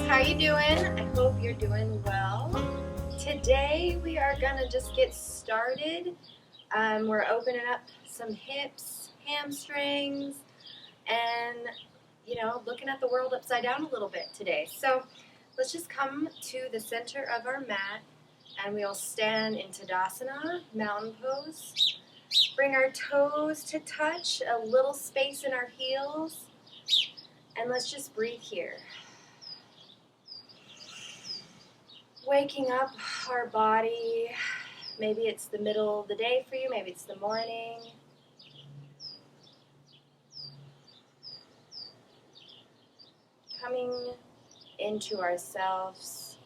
how you doing? I hope you're doing well. Today we are gonna just get started. We're opening up some hips, hamstrings, and looking at the world upside down a little bit today. So let's just come to the center of our mat and we'll stand in Tadasana, mountain pose. Bring our toes to touch, a little space in our heels, and let's just breathe here. Waking up our body, maybe it's the middle of the day for you, maybe it's the morning. Coming into ourselves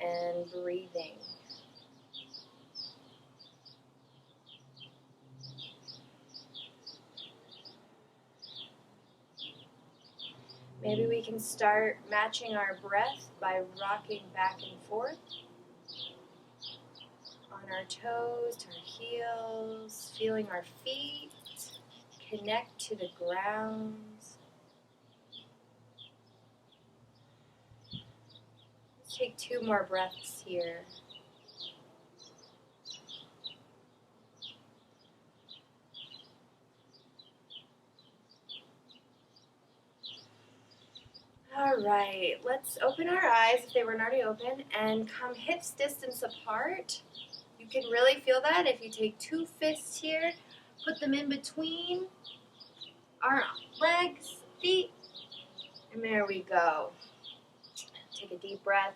and breathing. Maybe we can start matching our breath by rocking back and forth on our toes to our heels, feeling our feet connect to the ground. Let's take 2 more breaths here. All right, let's open our eyes if they weren't already open and come hips distance apart. You can really feel that if you take 2 fists here, put them in between our legs, feet, and there we go. Take a deep breath,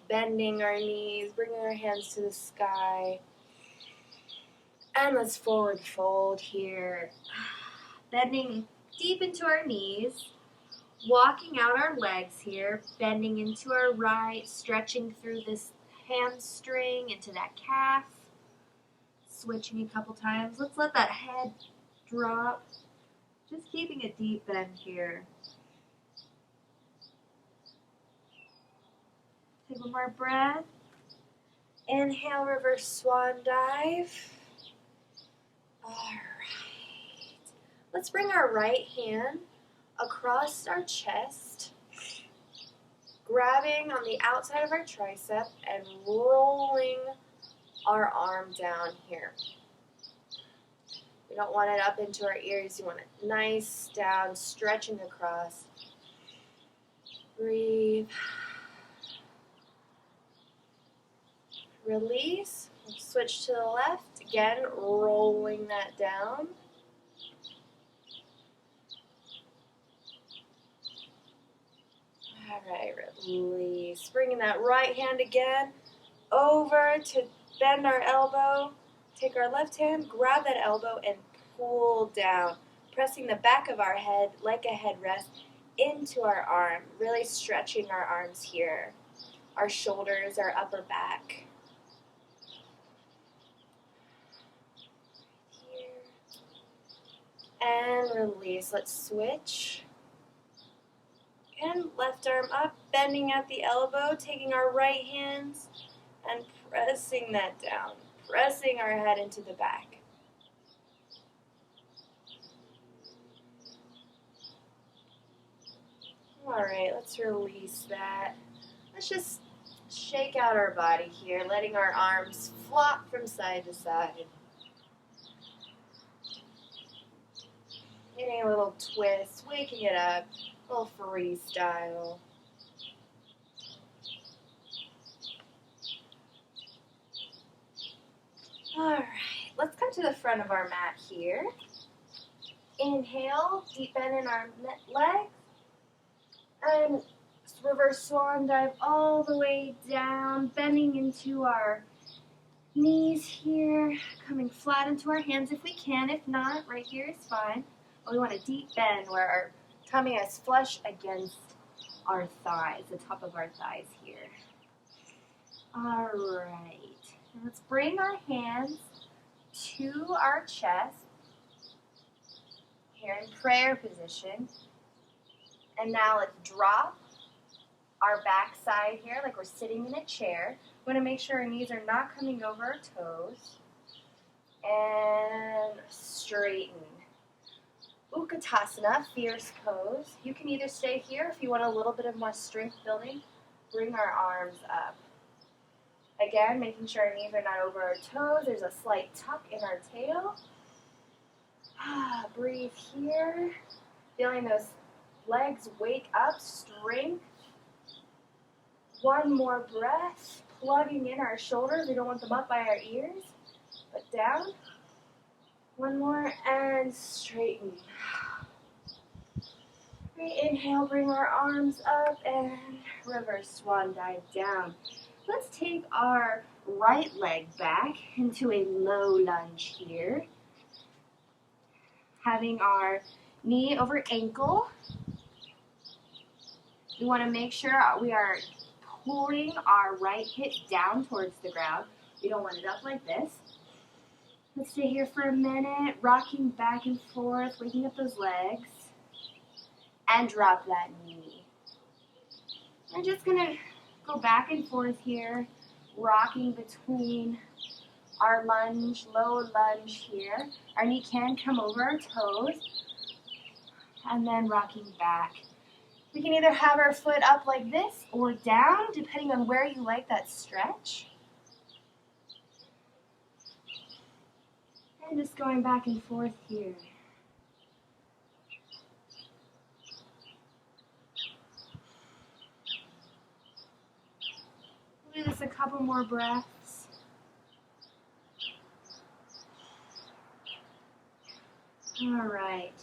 bending our knees, bringing our hands to the sky. And let's forward fold here, bending deep into our knees. Walking out our legs here, bending into our right, stretching through this hamstring into that calf. Switching a couple times. Let's let that head drop. Just keeping a deep bend here. Take one more breath. Inhale, reverse swan dive. All right. Let's bring our right hand across our chest, grabbing on the outside of our tricep and rolling our arm down here. We don't want it up into our ears. You want it nice down, stretching across. Breathe. Release. Switch to the left. Again, rolling that down. All right, release. Bringing that right hand again over to bend our elbow. Take our left hand, grab that elbow, and pull down, pressing the back of our head like a headrest into our arm, really stretching our arms here, our shoulders, our upper back. Here. And release. Let's switch. And left arm up, bending at the elbow, taking our right hands and pressing that down, pressing our head into the back. All right, let's release that. Let's just shake out our body here, letting our arms flop from side to side. Getting a little twist, waking it up. A little freestyle. All right, let's come to the front of our mat here. Inhale, deep bend in our legs. And reverse swan dive all the way down, bending into our knees here, coming flat into our hands if we can. If not, right here is fine. But we want a deep bend where our tummy is flush against our thighs, the top of our thighs here. All right. And let's bring our hands to our chest here in prayer position. And now let's drop our back side here like we're sitting in a chair. We want to make sure our knees are not coming over our toes. And straighten. Utkatasana, fierce pose. You can either stay here if you want a little bit of more strength building. Bring our arms up. Again, making sure our knees are not over our toes. There's a slight tuck in our tail. Breathe here. Feeling those legs wake up, strength. One more breath. Plugging in our shoulders. We don't want them up by our ears, but down. One more and straighten. Great, inhale, bring our arms up and reverse swan dive down. Let's take our right leg back into a low lunge here. Having our knee over ankle. We want to make sure we are pulling our right hip down towards the ground. We don't want it up like this. Let's stay here for a minute, rocking back and forth, waking up those legs, and drop that knee. We're just going to go back and forth here, rocking between our lunge, low lunge here. Our knee can come over our toes, and then rocking back. We can either have our foot up like this or down, depending on where you like that stretch. And just going back and forth here. We'll do this a couple more breaths. All right.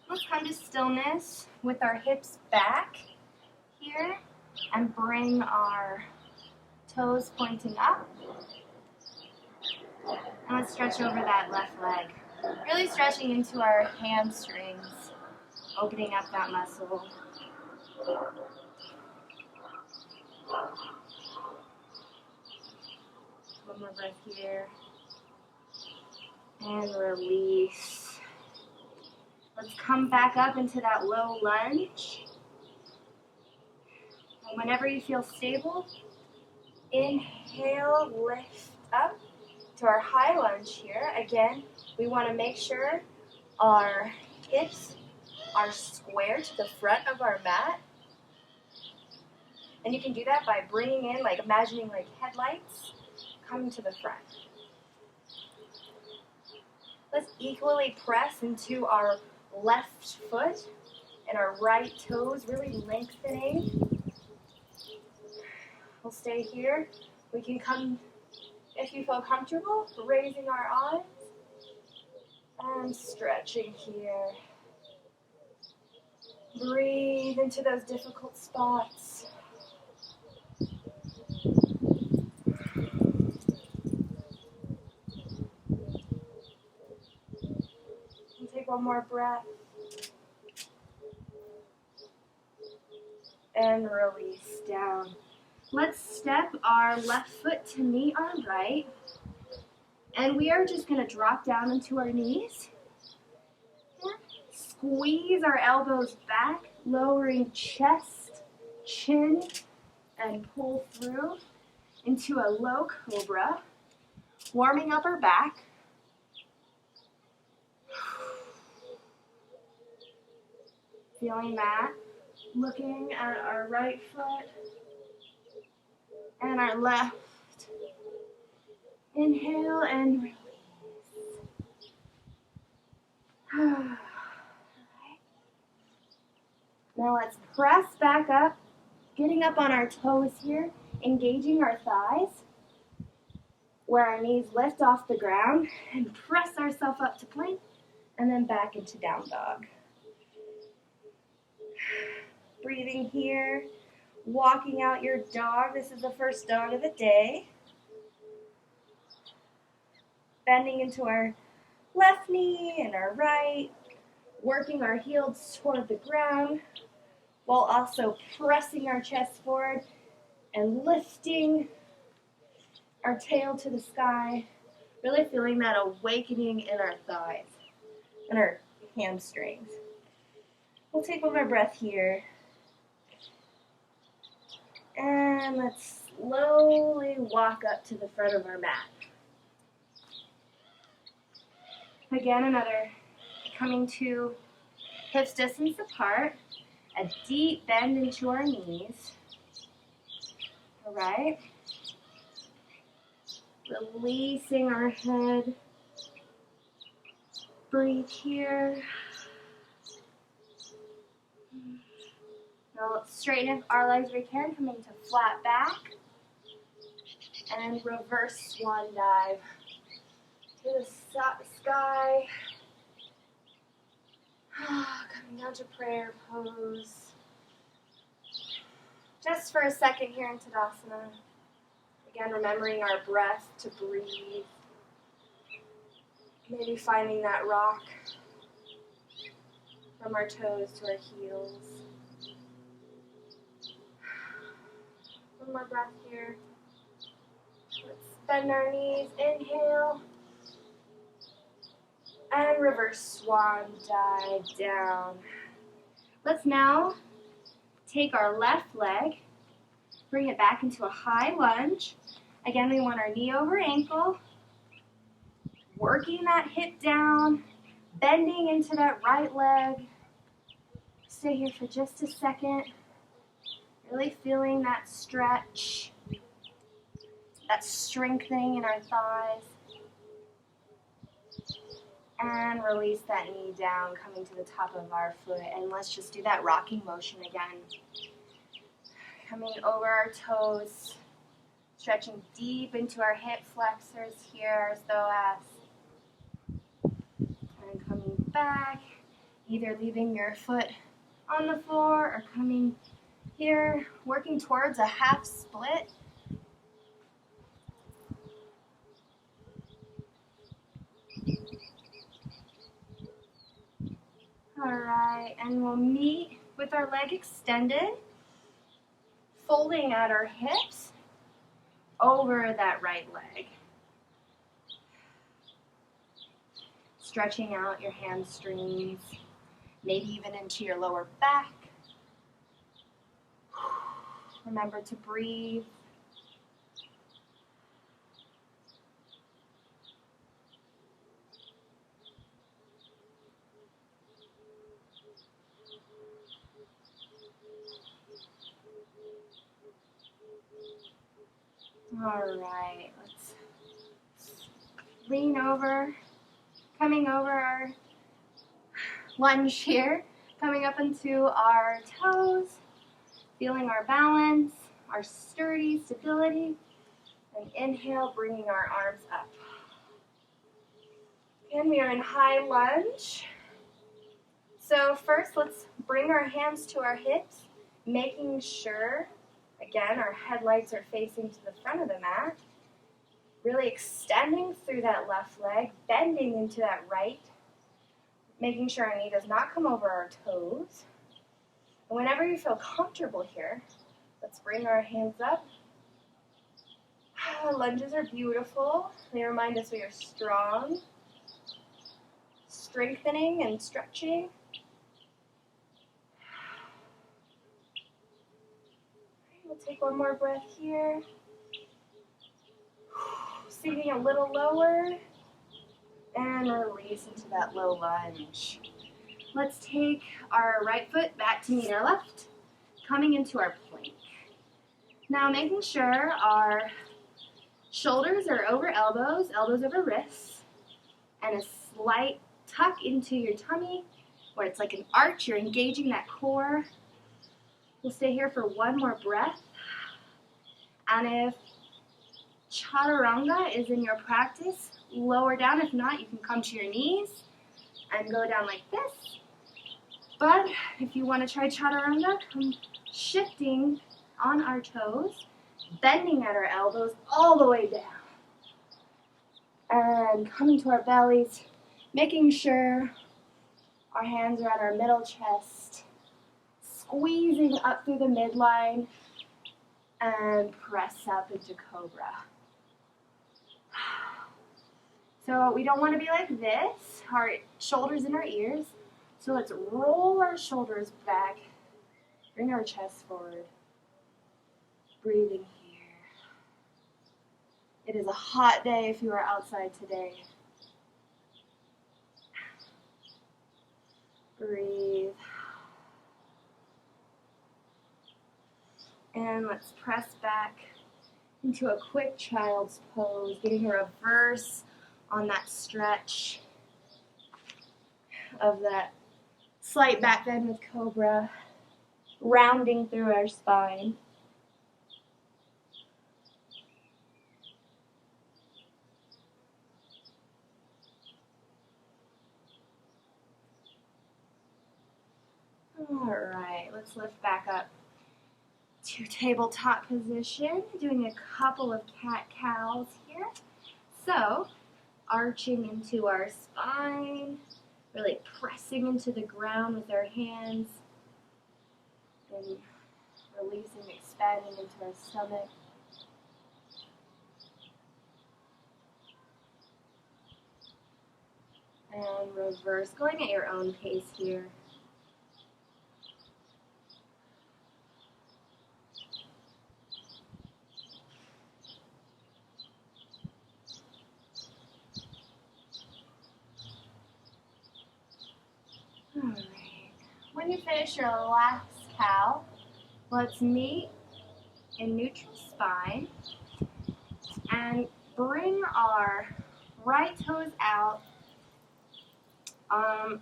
Let's come to stillness with our hips back here and bring our toes pointing up. And let's stretch over that left leg. Really stretching into our hamstrings, opening up that muscle. One more breath here. And release. Let's come back up into that low lunge. And whenever you feel stable, inhale, lift up to our high lunge here. Again, we want to make sure our hips are square to the front of our mat. And you can do that by bringing in, like imagining like headlights coming to the front. Let's equally press into our left foot and our right toes, really lengthening. We'll stay here. We can come, if you feel comfortable, raising our arms and stretching here. Breathe into those difficult spots. And take one more breath. And release down. Let's step our left foot to meet our right. And we are just going to drop down into our knees. Squeeze our elbows back, lowering chest, chin, and pull through into a low cobra. Warming up our back. Feeling that. Looking at our right foot and our left. Inhale and release. Now let's press back up, getting up on our toes here, engaging our thighs, where our knees lift off the ground, and press ourselves up to plank, and then back into down dog. Breathing here, walking out your dog. This is the first dog of the day. Bending into our left knee and our right, working our heels toward the ground, while also pressing our chest forward and lifting our tail to the sky, really feeling that awakening in our thighs and our hamstrings. We'll take one more breath here. And let's slowly walk up to the front of our mat. Again, another coming to hips distance apart, a deep bend into our knees. All right. Releasing our head. Breathe here. Now let's straighten our legs we can, coming to flat back. And reverse swan dive to the sky. Coming down to prayer pose. Just for a second here in Tadasana. Again, remembering our breath to breathe. Maybe finding that rock from our toes to our heels. One more breath here. Let's bend our knees. Inhale. And reverse swan dive down. Let's now take our left leg, bring it back into a high lunge. Again, we want our knee over ankle, working that hip down, bending into that right leg. Stay here for just a second, really feeling that stretch, that strengthening in our thighs. And release that knee down, coming to the top of our foot. And let's just do that rocking motion again. Coming over our toes, stretching deep into our hip flexors here, as though as. And coming back, either leaving your foot on the floor or coming here, working towards a half split. Alright, and we'll meet with our leg extended, folding at our hips over that right leg. Stretching out your hamstrings, maybe even into your lower back. Remember to breathe. All right, let's lean over, coming over our lunge here, coming up into our toes, feeling our balance, our sturdy stability, and inhale, bringing our arms up. And we are in high lunge. So first, let's bring our hands to our hips, making sure, again, our headlights are facing to the front of the mat. Really extending through that left leg, bending into that right, making sure our knee does not come over our toes. And whenever you feel comfortable here, let's bring our hands up. Lunges are beautiful. They remind us we are strong, strengthening and stretching. We'll take one more breath here. Sinking a little lower. And release into that low lunge. Let's take our right foot back to meet our left, coming into our plank. Now making sure our shoulders are over elbows, elbows over wrists, and a slight tuck into your tummy, where it's like an arch, you're engaging that core. We'll stay here for one more breath. And if chaturanga is in your practice, lower down. If not, you can come to your knees and go down like this. But if you want to try chaturanga, come shifting on our toes, bending at our elbows all the way down. And coming to our bellies, making sure our hands are at our middle chest, squeezing up through the midline, and press up into cobra. So we don't want to be like this, our shoulders in our ears. So let's roll our shoulders back, bring our chest forward, breathing here. It is a hot day if you are outside today. Breathe. And let's press back into a quick child's pose, getting a reverse on that stretch of that slight back bend with cobra, rounding through our spine. All right, let's lift back up to tabletop position, doing a couple of cat-cows here. So, arching into our spine, really pressing into the ground with our hands, and releasing, expanding into our stomach. And reverse, going at your own pace here. Alright, when you finish your last cow, let's meet in neutral spine and bring our right toes out, our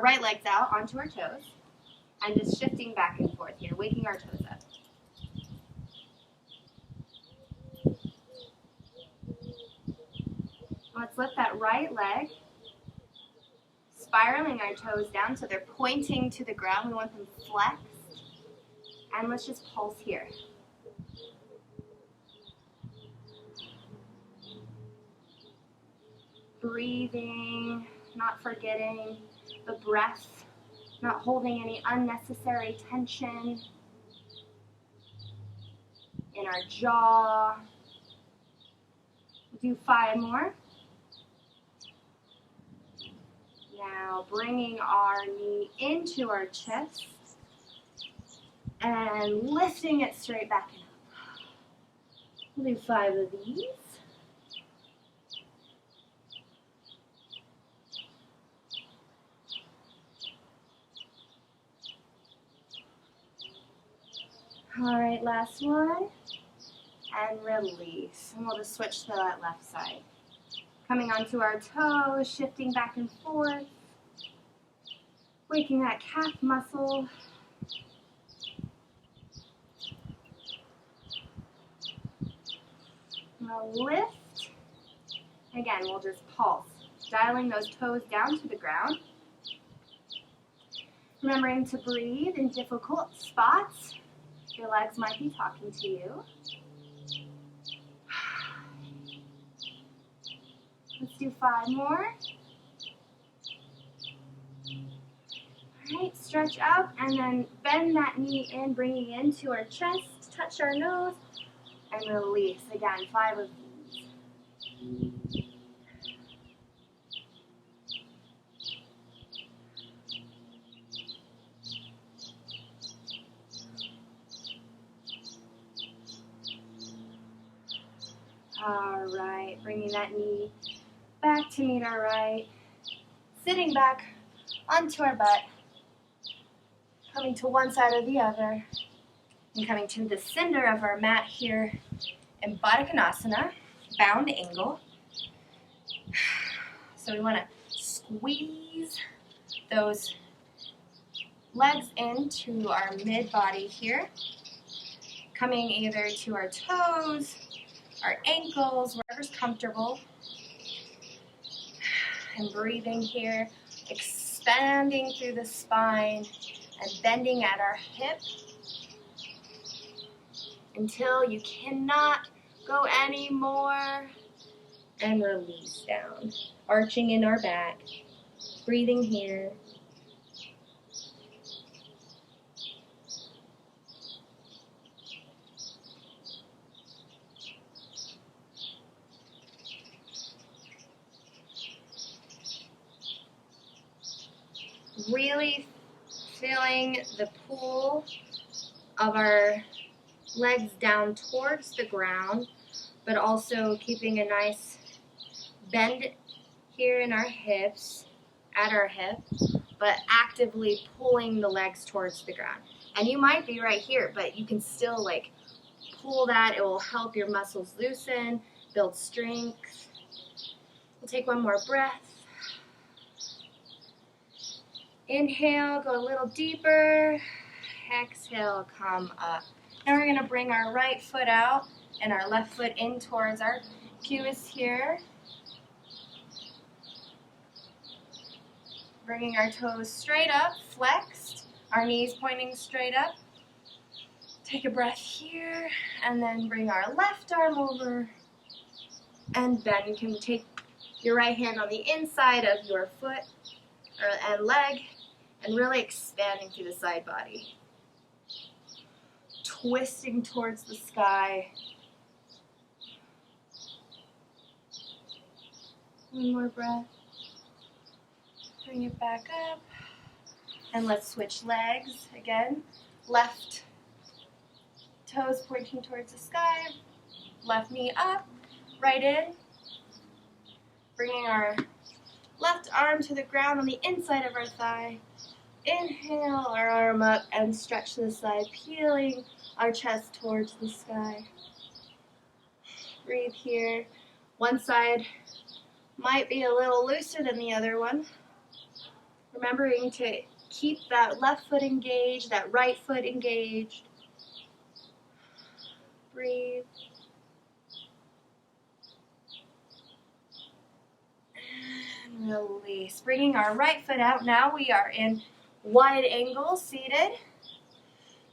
right legs out onto our toes, and just shifting back and forth here, waking our toes up. Let's lift that right leg, spiraling our toes down so they're pointing to the ground. We want them flexed. And let's just pulse here. Breathing, not forgetting the breath, not holding any unnecessary tension in our jaw. We'll do 5 more. Now bringing our knee into our chest and lifting it straight back and up. We'll do 5 of these. All right, last one. And release. And we'll just switch to that left side. Coming onto our toes, shifting back and forth. Waking that calf muscle. Now lift. Again, we'll just pulse, dialing those toes down to the ground. Remembering to breathe in difficult spots. Your legs might be talking to you. Let's do 5 more. All right, stretch up and then bend that knee in, bringing it into our chest, touch our nose, and release. Again, 5 of these. All right, bringing that knee back to meet our right, sitting back onto our butt, coming to one side or the other, and coming to the center of our mat here in Baddha Konasana, bound angle. So we want to squeeze those legs into our mid-body here, coming either to our toes, our ankles, wherever's comfortable. And breathing here, expanding through the spine and bending at our hip until you cannot go anymore. And release down, arching in our back, breathing here. Really feeling the pull of our legs down towards the ground, but also keeping a nice bend here in our hips, at our hip, but actively pulling the legs towards the ground. And you might be right here, but you can still like pull that. It will help your muscles loosen, build strength. We'll take one more breath. Inhale, go a little deeper. Exhale, come up. Now we're going to bring our right foot out and our left foot in towards our pubis here. Bringing our toes straight up, flexed, our knees pointing straight up. Take a breath here, and then bring our left arm over and bend. You can take your right hand on the inside of your foot and leg and really expanding through the side body. Twisting towards the sky. One more breath. Bring it back up. And let's switch legs again. Left toes pointing towards the sky. Left knee up, right in. Bringing our left arm to the ground on the inside of our thigh. Inhale our arm up and stretch to the side, peeling our chest towards the sky. Breathe here. One side might be a little looser than the other one. Remembering to keep that left foot engaged, that right foot engaged. Breathe. And release. Bringing our right foot out. Now we are in wide angle, seated.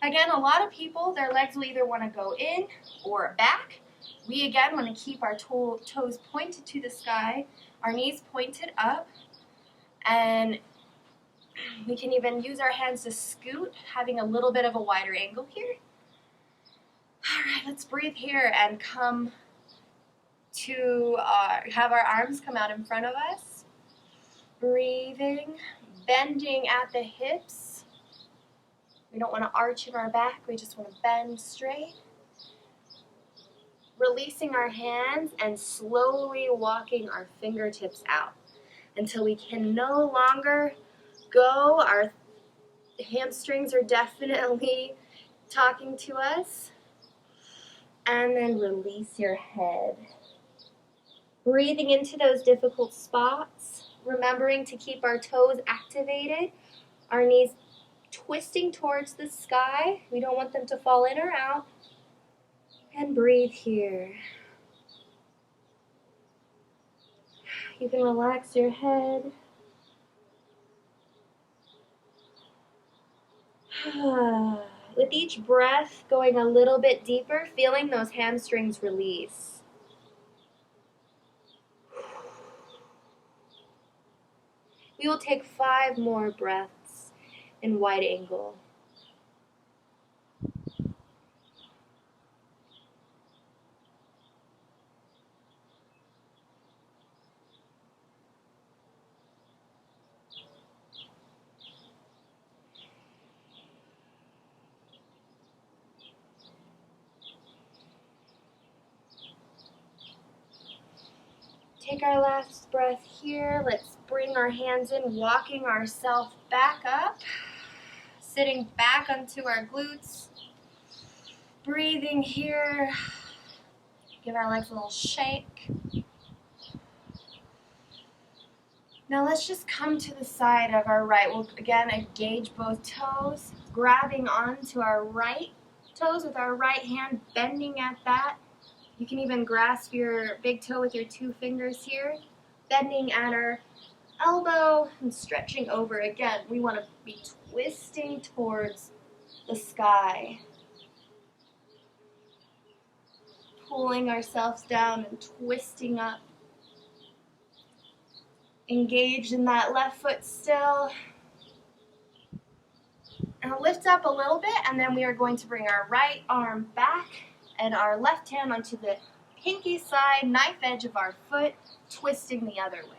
Again, a lot of people, their legs will either want to go in or back. We again want to keep our toes pointed to the sky, our knees pointed up, and we can even use our hands to scoot, having a little bit of a wider angle here. All right, let's breathe here and come to have our arms come out in front of us. Breathing, bending at the hips. We don't want to arch in our back, we just want to bend straight. Releasing our hands and slowly walking our fingertips out until we can no longer go. Our hamstrings are definitely talking to us. And then release your head. Breathing into those difficult spots. Remembering to keep our toes activated. Our knees twisting towards the sky. We don't want them to fall in or out. And breathe here. You can relax your head. With each breath, going a little bit deeper, feeling those hamstrings release. We will take 5 more breaths in wide angle. Take our last breath here. Let's bring our hands in, walking ourselves back up. Sitting back onto our glutes. Breathing here. Give our legs a little shake. Now let's just come to the side of our right. We'll again engage both toes, grabbing onto our right toes with our right hand, bending at that. You can even grasp your big toe with your 2 fingers here, bending at our elbow and stretching over. Again, we want to be twisting towards the sky. Pulling ourselves down and twisting up. Engaged in that left foot still. Now lift up a little bit, and then we are going to bring our right arm back and our left hand onto the pinky side, knife edge of our foot, twisting the other way.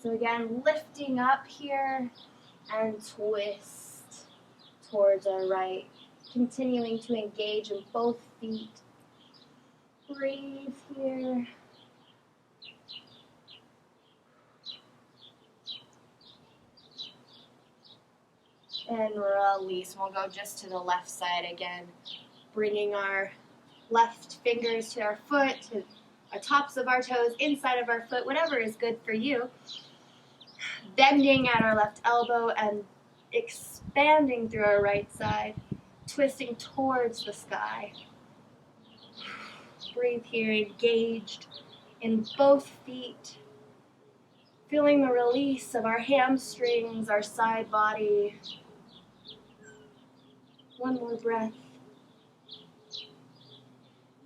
So again, lifting up here and twist towards our right, continuing to engage in both feet. Breathe here. And release. We'll go just to the left side again, bringing our left fingers to our foot, to our tops of our toes, inside of our foot, whatever is good for you. Bending at our left elbow and expanding through our right side, twisting towards the sky. Breathe here, engaged in both feet. Feeling the release of our hamstrings, our side body. One more breath.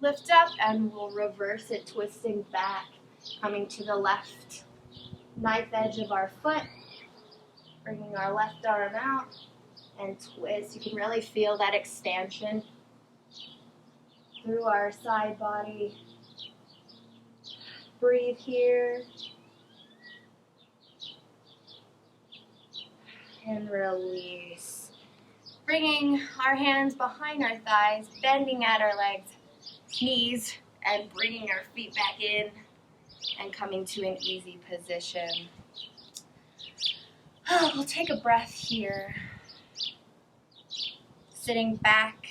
Lift up and we'll reverse it, twisting back, coming to the left knife edge of our foot, bringing our left arm out and twist. You can really feel that expansion through our side body. Breathe here. And release. Bringing our hands behind our thighs, bending at our legs, knees, and bringing our feet back in and coming to an easy position. We'll take a breath here. Sitting back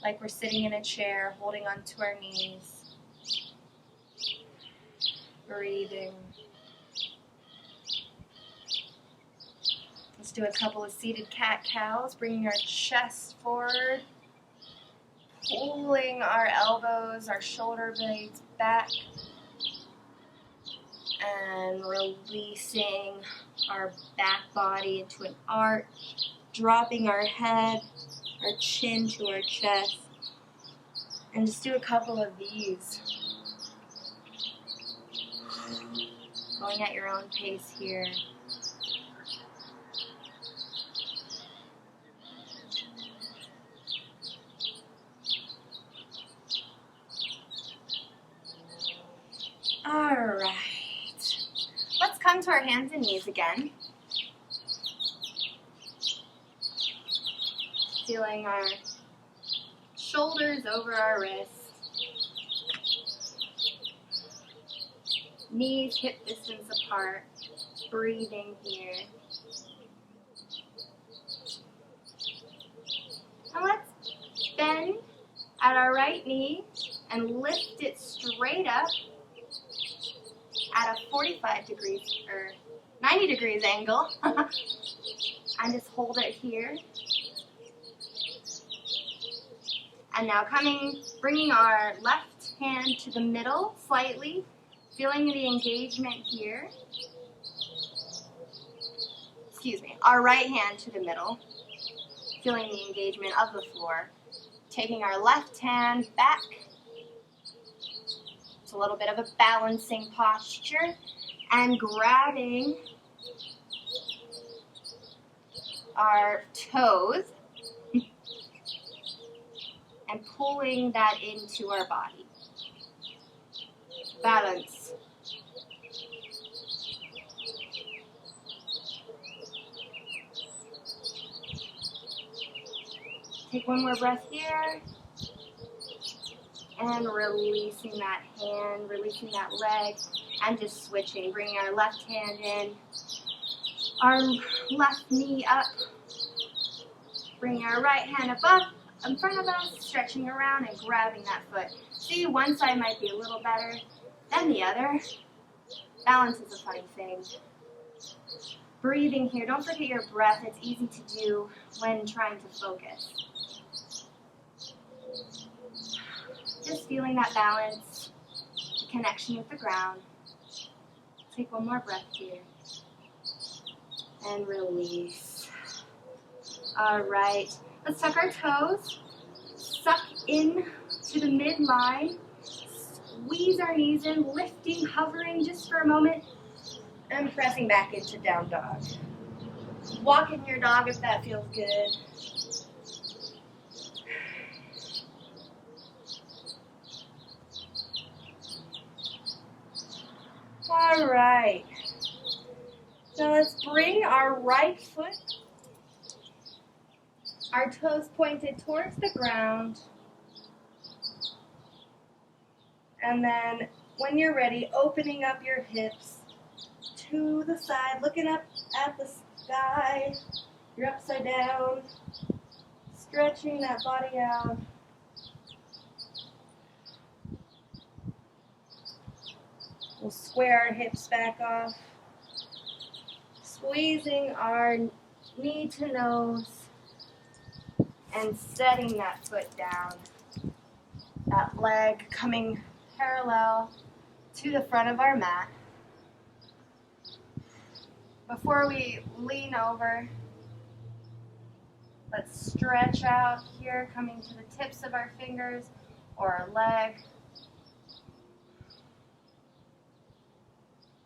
like we're sitting in a chair, holding onto our knees. Breathing. Let's do a couple of seated cat-cows, bringing our chest forward, pulling our elbows, our shoulder blades back, and releasing our back body into an arch, dropping our head, our chin to our chest, and just do a couple of these. Going at your own pace here. All right. Let's come to our hands and knees again. Feeling our shoulders over our wrists. Knees hip distance apart. Breathing here. Now let's bend at our right knee and lift it straight up at a 45 degrees or 90 degrees angle. And just hold it here. And now bringing our left hand to the middle slightly, feeling the engagement here. Our right hand to the middle, feeling the engagement of the floor. Taking our left hand back. It's a little bit of a balancing posture. And grabbing our toes and pulling that into our body. Balance. Take one more breath here. And releasing that hand, releasing that leg, and just switching. Bringing our left hand in, our left knee up. Bringing our right hand above, in front of us, stretching around and grabbing that foot. See, one side might be a little better than the other. Balance is a funny thing. Breathing here. Don't forget your breath. It's easy to do when trying to focus. Just feeling that balance, the connection with the ground. Take one more breath here. And release. All right. Let's tuck our toes. Suck in to the midline. Squeeze our knees in, lifting, hovering just for a moment, and pressing back into down dog. Walking your dog if that feels good. All right. Now let's bring our right foot, our toes pointed towards the ground. And then when you're ready, opening up your hips to the side, looking up at the sky. You're upside down, stretching that body out. We'll square our hips back off, squeezing our knee to nose and setting that foot down. That leg coming parallel to the front of our mat. Before we lean over, let's stretch out here, coming to the tips of our fingers or our leg.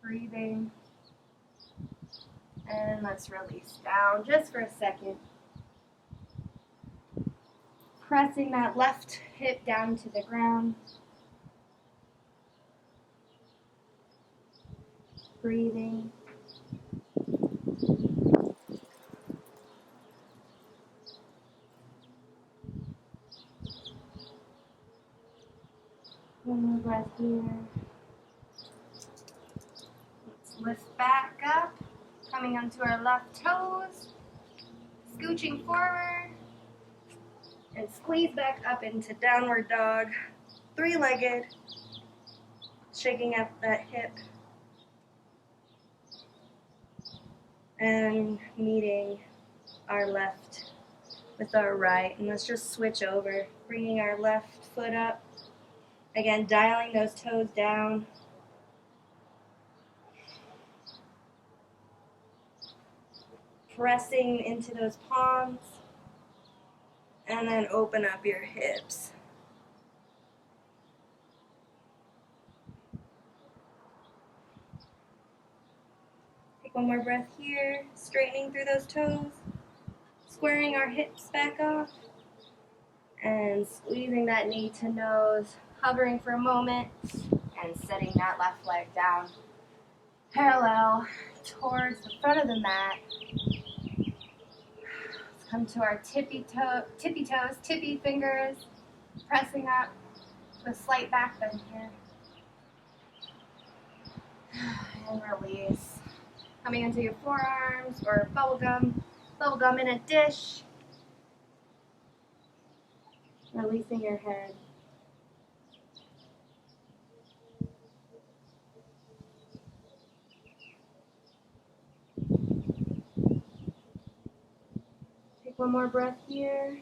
Breathing. And let's release down just for a second. Pressing that left hip down to the ground. Breathing. One more breath here. Let's lift back up, coming onto our left toes, scooching forward, and squeeze back up into downward dog, three-legged, shaking up that hip, and meeting our left with our right. And let's just switch over, bringing our left foot up. Again, dialing those toes down. Pressing into those palms. And then open up your hips. Take one more breath here, straightening through those toes. Squaring our hips back off. And squeezing that knee to nose. Hovering for a moment and setting that left leg down parallel towards the front of the mat. Let's come to our tippy toes, tippy fingers, pressing up to a slight back bend here. And release. Coming into your forearms or bubblegum in a dish. Releasing your head. One more breath here.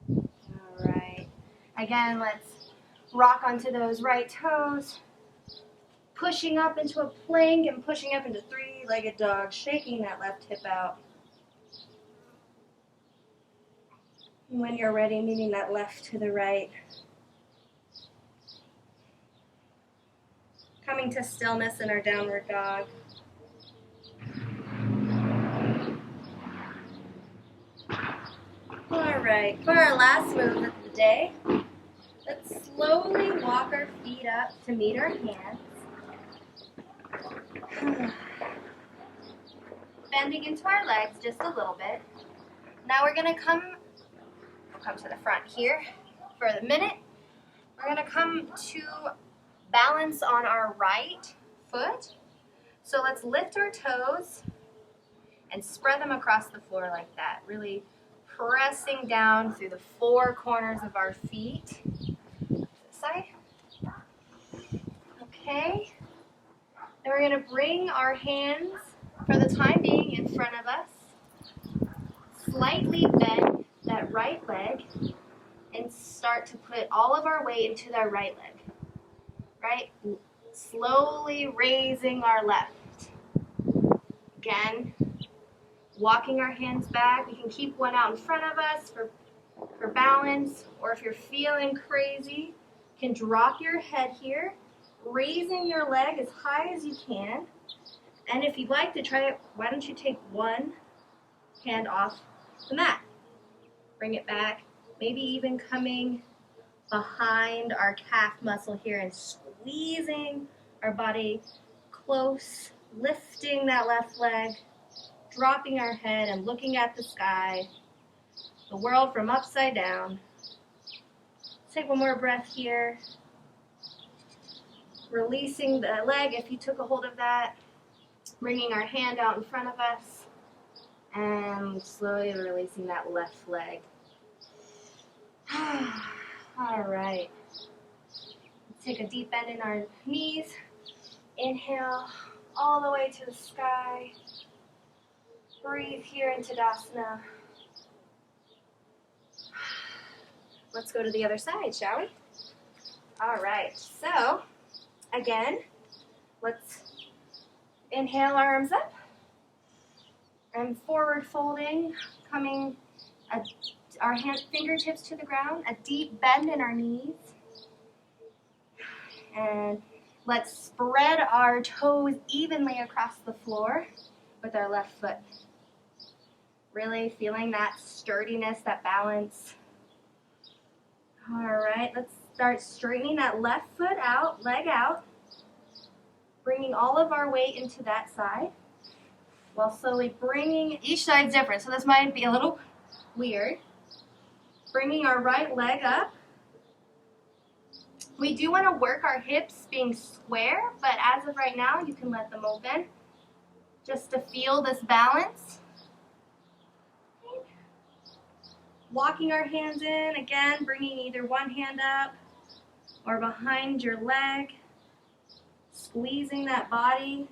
All right. Again, let's rock onto those right toes. Pushing up into a plank and pushing up into three-legged dog, shaking that left hip out. And when you're ready, meeting that left to the right. Coming to stillness in our downward dog. All right, for our last move of the day, let's slowly walk our feet up to meet our hands. Bending into our legs just a little bit. Now we're gonna come to the front here for the minute. We're gonna come to balance on our right foot. So let's lift our toes and spread them across the floor like that. Really pressing down through the four corners of our feet. This side. Okay. Then we're going to bring our hands, for the time being, in front of us. Slightly bend that right leg and start to put all of our weight into that right leg. Right? Slowly raising our left. Again, walking our hands back. We can keep one out in front of us for balance, or if you're feeling crazy, you can drop your head here, raising your leg as high as you can. And if you'd like to try it, why don't you take one hand off the mat. Bring it back, maybe even coming behind our calf muscle here and squeezing our body close, lifting that left leg, dropping our head and looking at the sky, the world from upside down. Let's take one more breath here. Releasing the leg if you took a hold of that. Bringing our hand out in front of us. And slowly releasing that left leg. All right. Let's take a deep bend in our knees. Inhale all the way to the sky. Breathe here into Tadasana. Let's go to the other side, shall we? All right. So, again, let's inhale, arms up. And forward folding, coming our fingertips to the ground, a deep bend in our knees. And let's spread our toes evenly across the floor with our left foot. Really feeling that sturdiness, that balance. All right, let's start straightening that left foot out, leg out. Bringing all of our weight into that side. While slowly bringing, each side's different, so this might be a little weird. Bringing our right leg up. We do want to work our hips being square, but as of right now, you can let them open just to feel this balance. Walking our hands in, again, bringing either one hand up or behind your leg, squeezing that body.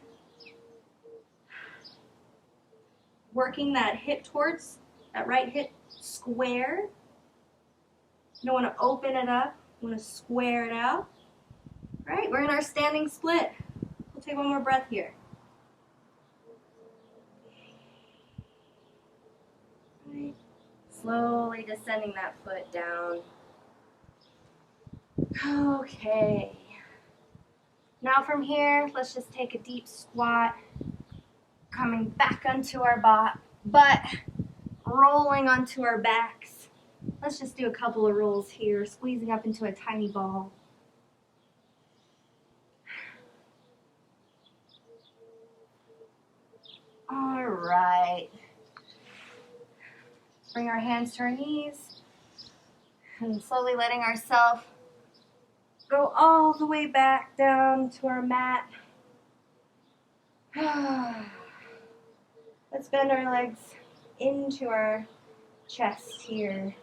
Working that hip towards, that right hip square. You don't want to open it up, you want to square it out. All right, we're in our standing split. We'll take one more breath here. Right. Slowly descending that foot down. Okay. Now from here, let's just take a deep squat. Coming back onto our butt, rolling onto our backs. Let's just do a couple of rolls here, squeezing up into a tiny ball. All right. Bring our hands to our knees and slowly letting ourselves go all the way back down to our mat. Let's bend our legs into our chest here.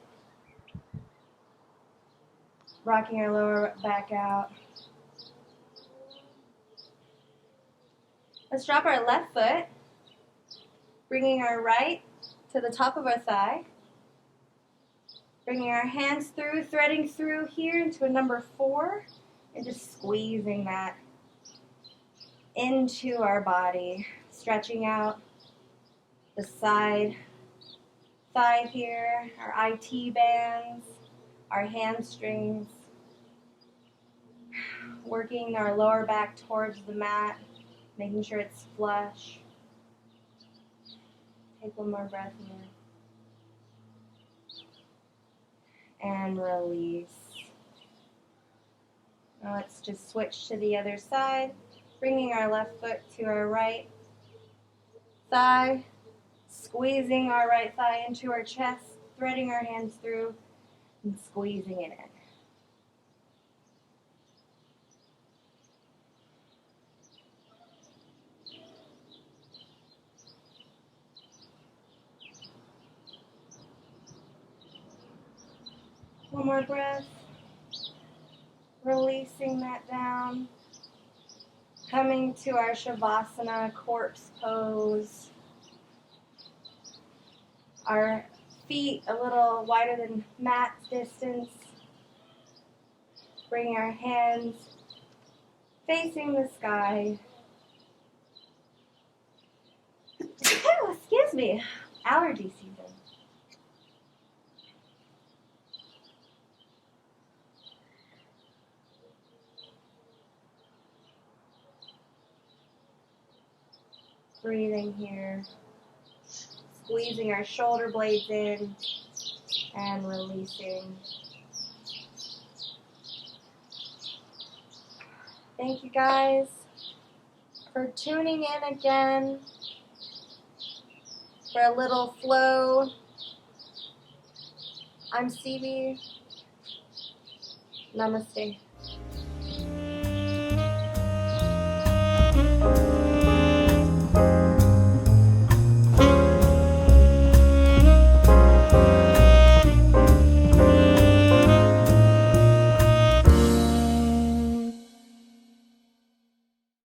Rocking our lower back out. Let's drop our left foot, bringing our right to the top of our thigh. Bringing our hands through, threading through here into a number 4, and just squeezing that into our body. Stretching out the side thigh here, our IT bands, our hamstrings. Working our lower back towards the mat, making sure it's flush. Take one more breath here. And release. Now let's just switch to the other side, bringing our left foot to our right thigh, squeezing our right thigh into our chest, threading our hands through, and squeezing it in. One more breath. Releasing that down. Coming to our Shavasana, corpse pose. Our feet a little wider than mat distance. Bringing our hands facing the sky. Excuse me, allergy season. Breathing here, squeezing our shoulder blades in and releasing. Thank you guys for tuning in again for a little flow. I'm Stevie. Namaste.